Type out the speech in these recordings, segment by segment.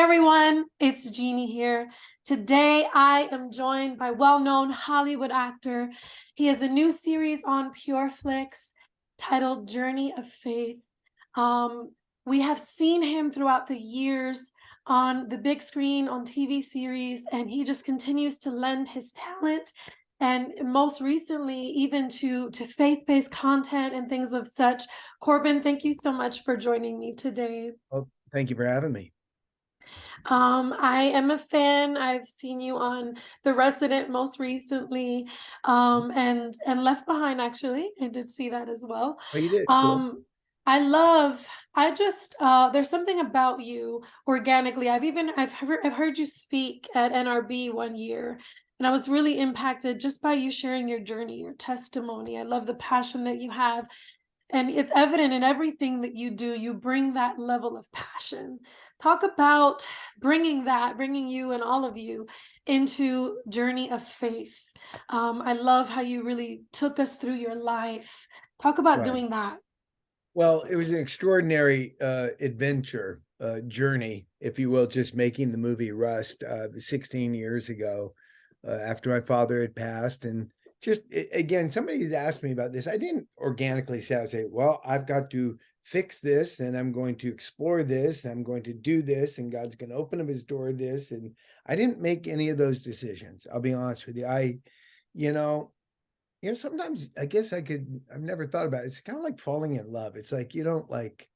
everyone, it's Jeannie here. Today I am joined by well-known Hollywood actor. He has a new series on PureFlix titled Journey of Faith. Um, we have seen him throughout the years on the big screen, on TV series, and he just continues to lend his talent and most recently even to faith-based content and things of such. Corbin, thank you so much for joining me today. Well, thank you for having me. I am a fan. I've seen you on The Resident most recently, and Left Behind, actually. I did see that as well. Oh, you did? Cool. Um, I just there's something about you organically. I've heard you speak at NRB one year, and I was really impacted just by you sharing your journey, your testimony. I love the passion that you have. And it's evident in everything that you do. You bring that level of passion. Talk about bringing you and all of you into journey of faith. I love how you really took us through your life. Talk about Right. doing that. Well, it was an extraordinary adventure, journey, if you will, just making the movie Rust 16 years ago, after my father had passed. And just again, somebody's asked me about this. I didn't organically say, well, I've got to fix this and I'm going to explore this. I'm going to do this and God's going to open up his door to this. And I didn't make any of those decisions. I'll be honest with you. You know, sometimes I guess I've never thought about it. It's kind of like falling in love. It's like, you don't like,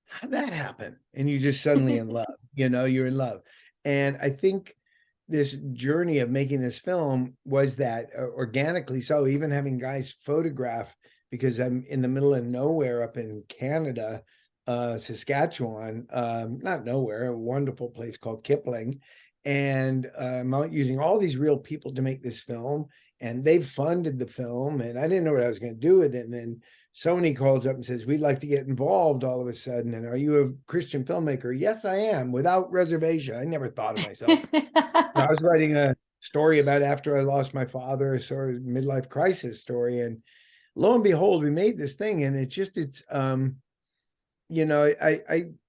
how'd that happen? And you just suddenly in love, you're in love. And I think this journey of making this film was that organically. So even having guys photograph, because I'm in the middle of nowhere up in Canada, Saskatchewan, not nowhere, a wonderful place called Kipling. And I'm out using all these real people to make this film, and they've funded the film, and I didn't know what I was going to do with it. And then Sony calls up and says, we'd like to get involved all of a sudden. And are you a Christian filmmaker? Yes, I am, without reservation. I never thought of myself. I was writing a story about after I lost my father, a sort of midlife crisis story. And lo and behold, we made this thing. And I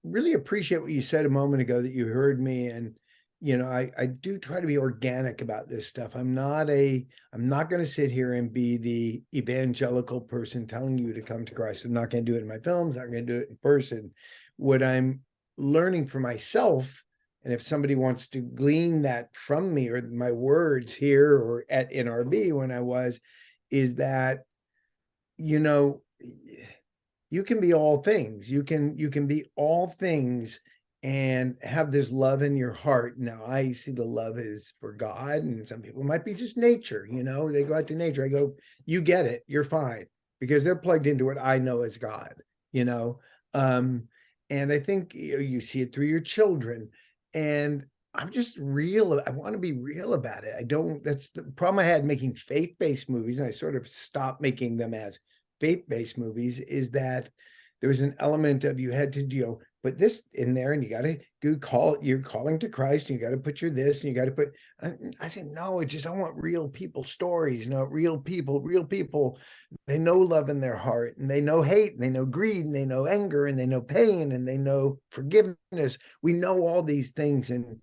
really appreciate what you said a moment ago, that you heard me. And I do try to be organic about this stuff. I'm not going to sit here and be the evangelical person telling you to come to Christ. I'm not going to do it in my films. I'm not going to do it in person. What I'm learning for myself, and if somebody wants to glean that from me or my words here or at NRB when I was, is that, you can be all things. You can be all things and have this love in your heart. Now, I see the love is for God, and some people might be just nature, they go out to nature. I go, you get it, you're fine, because they're plugged into what I know as God, you know. And I think you see it through your children. And I'm just real. I want to be real about it. That's the problem I had making faith-based movies, and I sort of stopped making them as faith-based movies, is that there was an element of, you had to put this in there, and you got to you're calling to Christ, and you got to put your this, and you got to put, I said, no, I want real people stories, real people. They know love in their heart, and they know hate, and they know greed, and they know anger, and they know pain, and they know forgiveness. We know all these things, and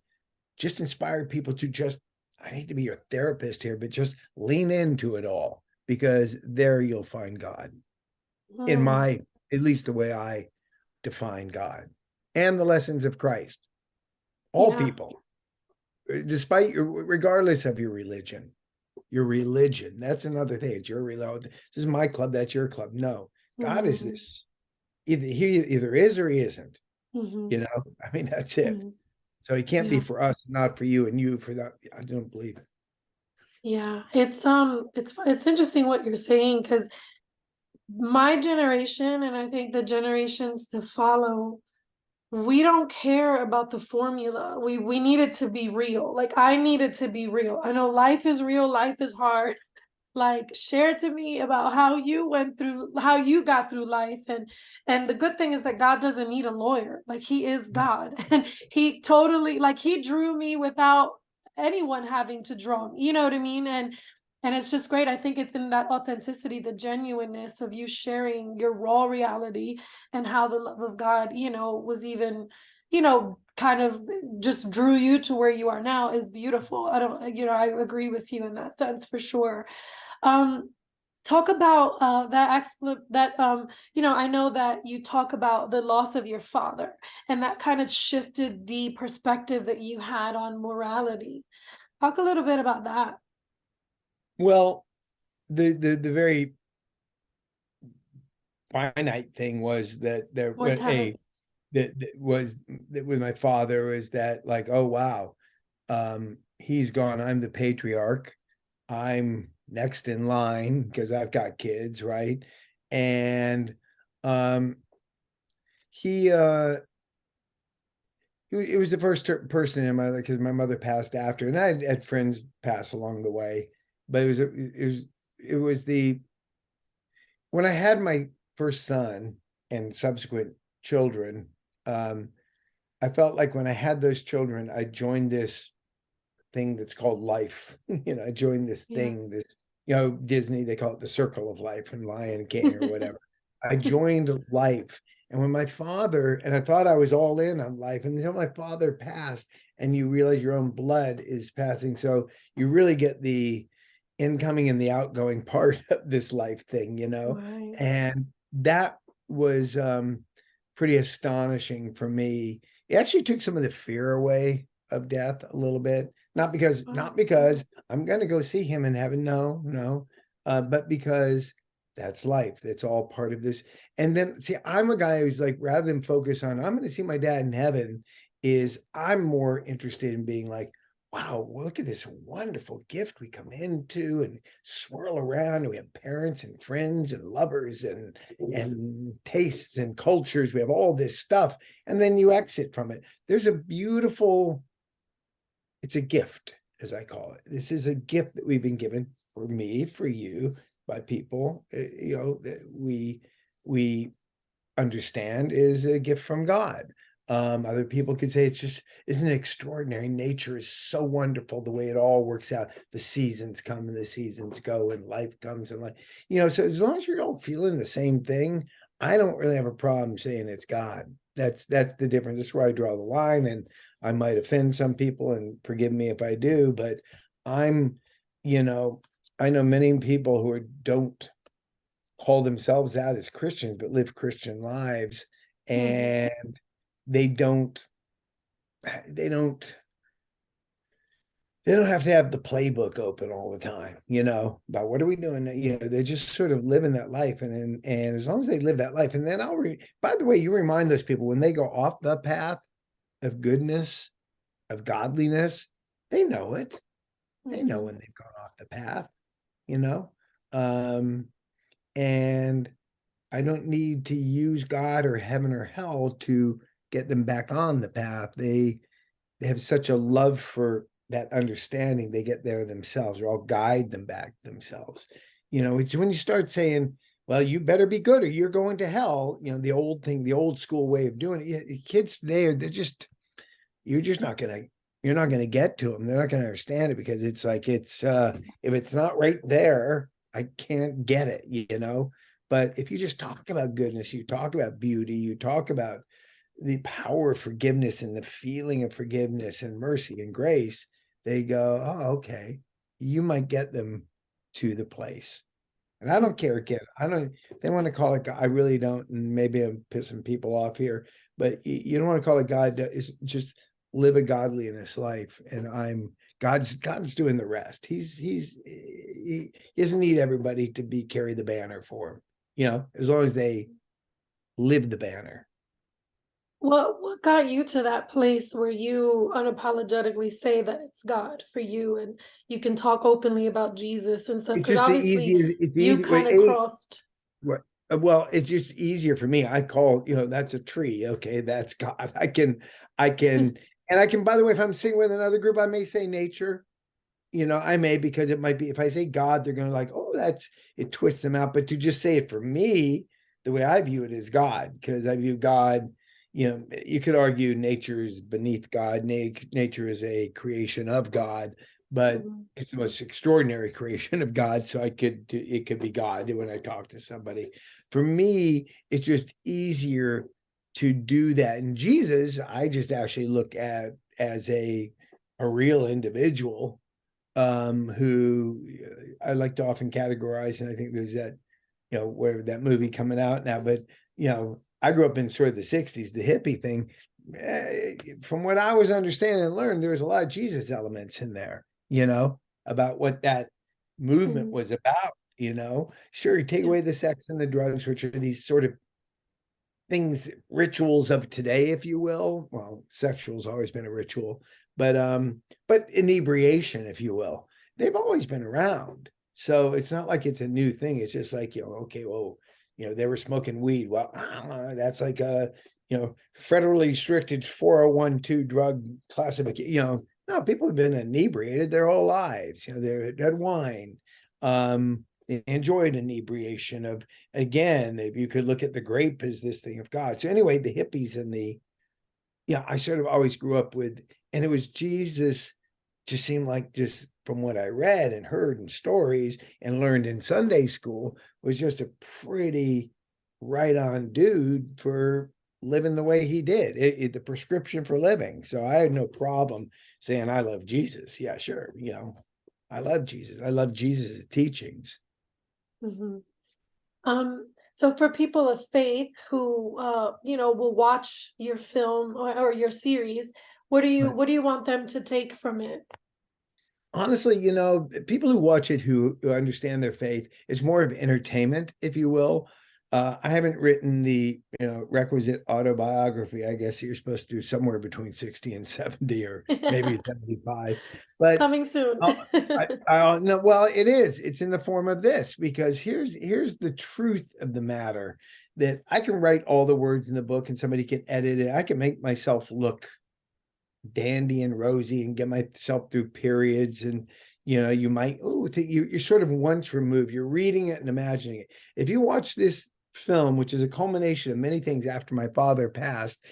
just inspire people to I hate to be your therapist here, but just lean into it all, because there you'll find God, in at least the way I define God, and the lessons of Christ. All Yeah. people, regardless of your religion, that's another thing. It's your religion. This is my club, that's your club. No, God is this. He either is or he isn't. I mean, that's it. So he can't be for us, not for you, and you for that. I don't believe it. Yeah, it's interesting what you're saying, because my generation, and I think the generations to follow, we don't care about the formula. We need it to be real. Like, I need it to be real. I know life is real, life is hard. Like, share to me about how you got through life. And the good thing is that God doesn't need a lawyer. Like, he is God. And he totally, like, he drew me without anyone having to draw me. You know what I mean? And it's just great. I think it's in that authenticity, the genuineness of you sharing your raw reality, and how the love of God, was even, kind of just drew you to where you are now is beautiful. I don't, I agree with you in that sense for sure. Um, Talk about I know that you talk about the loss of your father, and that kind of shifted the perspective that you had on morality. Talk a little bit about that. Well, the very finite thing was that there was Mortality. that with my father was that, like, oh wow, he's gone. I'm the patriarch. I'm next in line because I've got kids, right? And um he it was the first person in my life because my mother passed after, and I had friends pass along the way, but it was the when I had my first son and subsequent children. um I felt like when I had those children, I joined this thing that's called life. I joined this Yeah. thing, Disney, they call it the circle of life and Lion King or whatever. I joined life. And when my father, and I thought I was all in on life until my father passed, and you realize your own blood is passing. So you really get the incoming and the outgoing part of this life thing. Right. And that was pretty astonishing for me. It actually took some of the fear away of death a little bit. Not Wow. because I'm going to go see him in heaven. No, no. But because that's life. That's all part of this. And then see, I'm a guy who's like, rather than focus on, I'm going to see my dad in heaven, is I'm more interested in being like, wow, look at this wonderful gift we come into and swirl around. And we have parents and friends and lovers and tastes and cultures. We have all this stuff. And then you exit from it. There's a beautiful, it's a gift, as I call it. This is a gift that we've been given, for me, for you, by people, that we understand is a gift from God. Other people could say it's just, isn't it extraordinary? Nature is so wonderful, the way it all works out. The seasons come and the seasons go, and life comes and life, so as long as you're all feeling the same thing, I don't really have a problem saying it's God. That's the difference. That's where I draw the line, and I might offend some people, and forgive me if I do, but I'm, you know, I know many people who don't call themselves out as Christians, but live Christian lives, Mhm. and they don't, they don't, they don't have to have the playbook open all the time, about what are we doing? They just sort of live in that life, and as long as they live that life, and then by the way, you remind those people when they go off the path of goodness, of godliness, they know it. They know Mhm. when they've gone off the path, you know. Um, and I don't need to use God or heaven or hell to get them back on the path. They have such a love for that understanding, they get there themselves, or I'll guide them back themselves. It's when you start saying, well, you better be good or you're going to hell, the old thing, the old school way of doing it. Kids today they're just, you're just not gonna, you're not gonna get to them. They're not gonna understand it, because it's like, if it's not right there, I can't get it. But if you just talk about goodness, you talk about beauty, you talk about the power of forgiveness and the feeling of forgiveness and mercy and grace, they go, oh, okay, you might get them to the place. And I don't care, again, I don't, they want to call it God. I really don't. And maybe I'm pissing people off here, but you don't want to call it God. Is just live a godliness life. And God's doing the rest. He doesn't need everybody to carry the banner for him, as long as they live the banner. What got you to that place where you unapologetically say that it's God for you, and you can talk openly about Jesus and stuff? It's Because just the obviously easiest. It's you easy. kind of crossed. Right. Well, it's just easier for me. I call, that's a tree. Okay, that's God. And I can, by the way, if I'm sitting with another group, I may say nature. I may, because it might be, if I say God, they're going to like, oh, it twists them out. But to just say it for me, the way I view it is God, because I view God, you could argue nature is beneath God. Nature is a creation of God, but Mhm. it's the most extraordinary creation of God. So it could be God when I talk to somebody. For me, it's just easier to do that. And Jesus, I just actually look at as a real individual, who I like to often categorize, and I think there's that, where that movie coming out now, but I grew up in sort of the 60s, the hippie thing. From what I was understanding and learned, there was a lot of Jesus elements in there, about what that movement Mhm. was about. Sure, you take Yeah. away the sex and the drugs, which are these sort of things, rituals of today, if you will. Well, sexual's always been a ritual, but inebriation, if you will, they've always been around. So it's not like it's a new thing. It's just like, okay, well, they were smoking weed. Well, that's like a, federally restricted 401(k) drug classification. No, people have been inebriated their whole lives. They had wine. They enjoyed inebriation of, again, if you could look at the grape as this thing of God. So anyway, the hippies and I sort of always grew up with, and it was Jesus, just seemed like, just from what I read and heard in stories and learned in Sunday school, was just a pretty right on dude for living the way he did, the prescription for living. So I had no problem saying I love Jesus. Yeah, sure. I love Jesus. I love Jesus' teachings. Mhm. So for people of faith who will watch your film or your series, what do you want them to take from it? Honestly, people who watch it who understand their faith, is more of entertainment, if you will. I haven't written the requisite autobiography. I guess you're supposed to do somewhere between 60 and 70, or maybe 75. But Coming soon. I no, well, it is. It's in the form of this, because here's the truth of the matter, that I can write all the words in the book and somebody can edit it. I can make myself look dandy and rosy and get myself through periods, and you might you're sort of once removed, you're reading it and imagining it. If you watch this film, which is a culmination of many things after my father passed,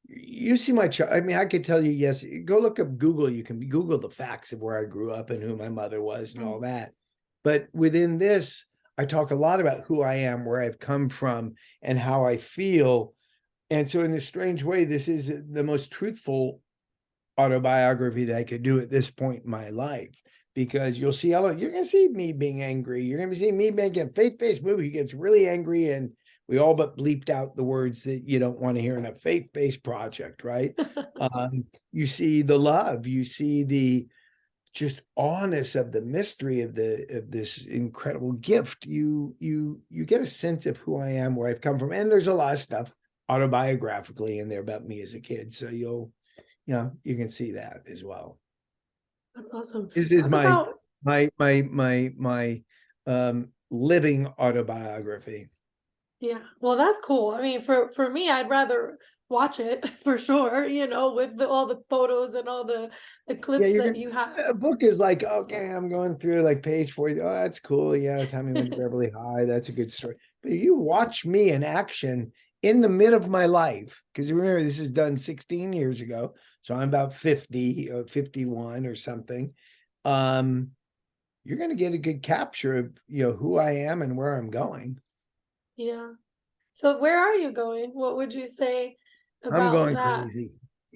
you see my child. I mean, I could tell you, yes, go look up Google, you can Google the facts of where I grew up and who my mother was and all that. But within this, I talk a lot about who I am, where I've come from, and how I feel. And so in a strange way, this is the most truthful autobiography that I could do at this point in my life, because you're going to see me being angry. You're going to see me making a faith-based movie. He gets really angry, and we all but bleeped out the words that you don't want to hear in a faith-based project, right? You see the love, you see the just honest of the mystery of this incredible gift. You get a sense of who I am, where I've come from, and there's a lot of stuff autobiographically in there about me as a kid. So you can see that as well. That's awesome. This is Talk about my living autobiography. Yeah, well, that's cool. I mean, for me, I'd rather watch it for sure, with all the photos and all the Yeah, clips you're that gonna you have. a book is like, okay, I'm going through like page 40. Oh, that's cool. Yeah, Tommy went to Beverly High. That's a good story. But you watch me in action in the mid of my life, because remember, this is done 16 years ago. So I'm about 50 or 51 or something. Um, you're gonna get a good capture of who I am and where I'm going. Yeah. So where are you going? What would you say I'm about going that? crazy.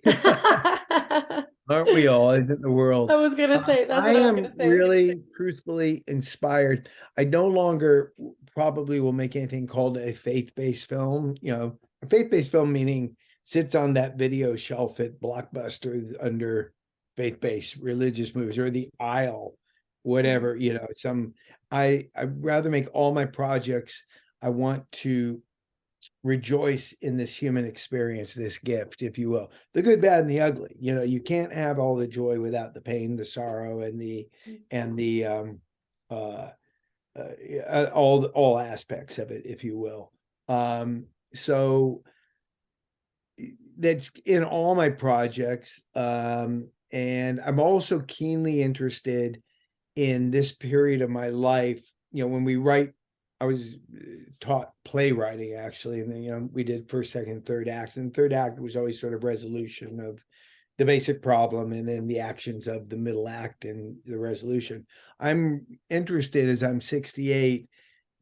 I Aren't we all? Isn't the world? was gonna say, that's I what I was am gonna say. really truthfully inspired. I no longer probably will make anything called a faith-based film. A faith-based film meaning sits on that video shelf at Blockbuster under faith-based religious movies, or the aisle, Mhm. whatever, I'd rather make all my projects. I want to rejoice in this human experience, this gift, if you will, the good, bad, and the ugly. You can't have all the joy without the pain, the sorrow, and the uh, all aspects of it, if you will. So that's in all my projects. And I'm also keenly interested in this period of my life. When we write, I was taught playwriting, actually, and then we did first, second, third acts, and the third act was always sort of resolution of the basic problem, and then the actions of the middle act and the resolution. I'm interested, as I'm 68,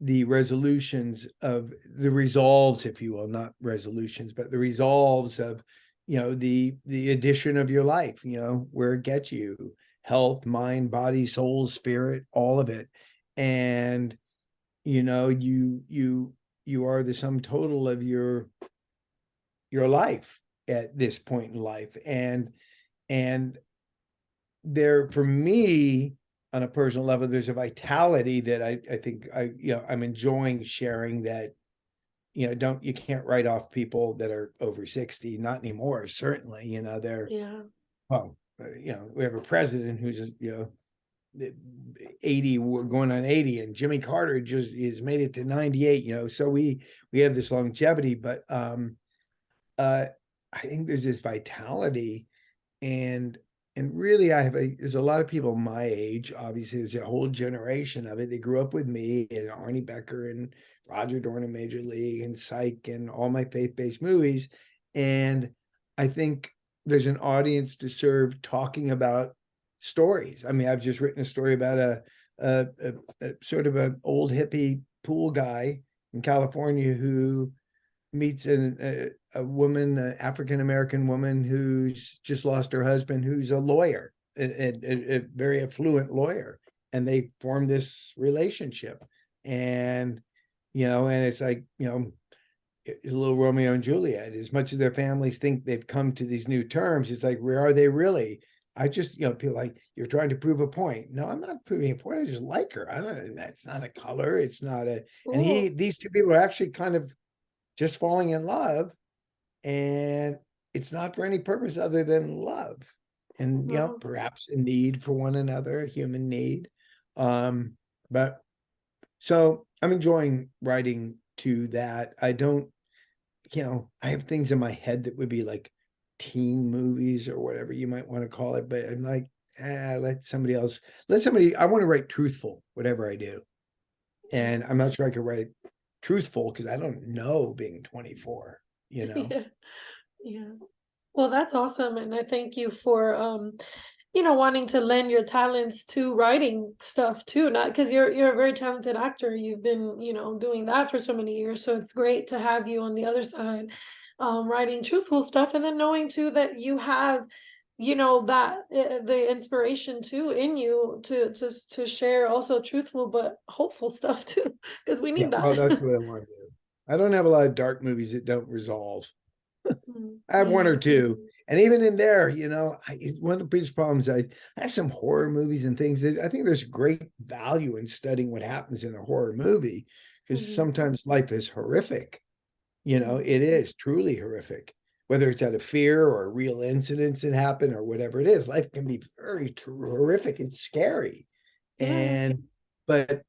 the resolutions of the resolves, if you will, not resolutions, but the resolves of, the addition of your life, where it gets you, health, mind, body, soul, spirit, all of it. And, you are the sum total of your life at this point in life. And there, for me, on a personal level, there's a vitality that I think I'm enjoying sharing, that you can't write off people that are over 60, not anymore, certainly. They're, Yeah. well, we have a president who's 80, we're going on 80, and Jimmy Carter just has made it to 98. So we have this longevity, but I think there's this vitality. And really, there's a lot of people my age. Obviously, there's a whole generation of it. They grew up with me and Arnie Becker and Roger Dorn, Major League, and Psych, and all my faith-based movies. And I think there's an audience to serve talking about stories. I mean, I've just written a story about a sort of an old hippie pool guy in California who meets a woman, an African-American woman who's just lost her husband, who's a lawyer, a very affluent lawyer. And they form this relationship. And, and it's like, it's a little Romeo and Juliet. As much as their families think they've come to these new terms, it's like, where are they really? I just, people like, you're trying to prove a point. No, I'm not proving a point. I just like her. It's not a color. It's not and Ooh, these two people are actually kind of just falling in love, and it's not for any purpose other than love, and wow. perhaps a need for one another, a human need. But so I'm enjoying writing to that. I don't, I have things in my head that would be like teen movies or whatever you might want to call it, but I'm like, let somebody, I want to write truthful, whatever I do. And I'm not sure I could write it truthful because I don't know, being 24. Yeah. Yeah. Well, that's awesome, and I thank you for wanting to lend your talents to writing stuff too. Not because you're a very talented actor. You've been, doing that for so many years. So it's great to have you on the other side, writing truthful stuff, and then knowing too that you have, that the inspiration too in you to share also truthful but hopeful stuff too, because we Yeah, need well, that. that's what I want to do. I don't have a lot of dark movies that don't resolve. I have one Yeah. or two, and even in there, one of the biggest problems, I have some horror movies and things that I think there's great value in studying what happens in a horror movie, because Mhm. sometimes life is horrific. Yeah. It is truly horrific, whether it's out of fear or real incidents that happen or whatever it is. Life can be very horrific and scary. Yeah. But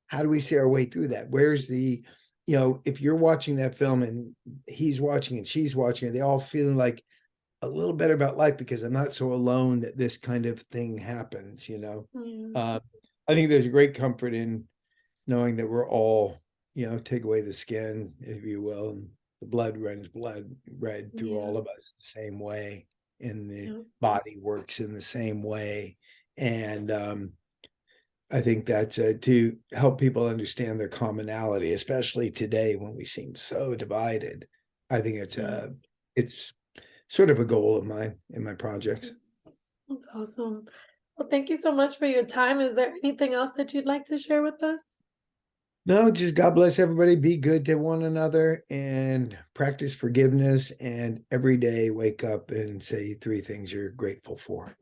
how do we see our way through that? Where's the, if you're watching that film and he's watching and she's watching, they all feeling like a little better about life because I'm not so alone that this kind of thing happens. Yeah. Uh, I think there's a great comfort in knowing that we're all, take away the skin, if you will, and the blood runs blood red through Yeah. all of us the same way, and the Yeah. body works in the same way. And I think that's to help people understand their commonality, especially today when we seem so divided. I think Yeah. it's sort of a goal of mine in my projects. That's awesome. Well, thank you so much for your time. Is there anything else that you'd like to share with us? No, just God bless everybody. Be good to one another and practice forgiveness. And every day wake up and say three things you're grateful for.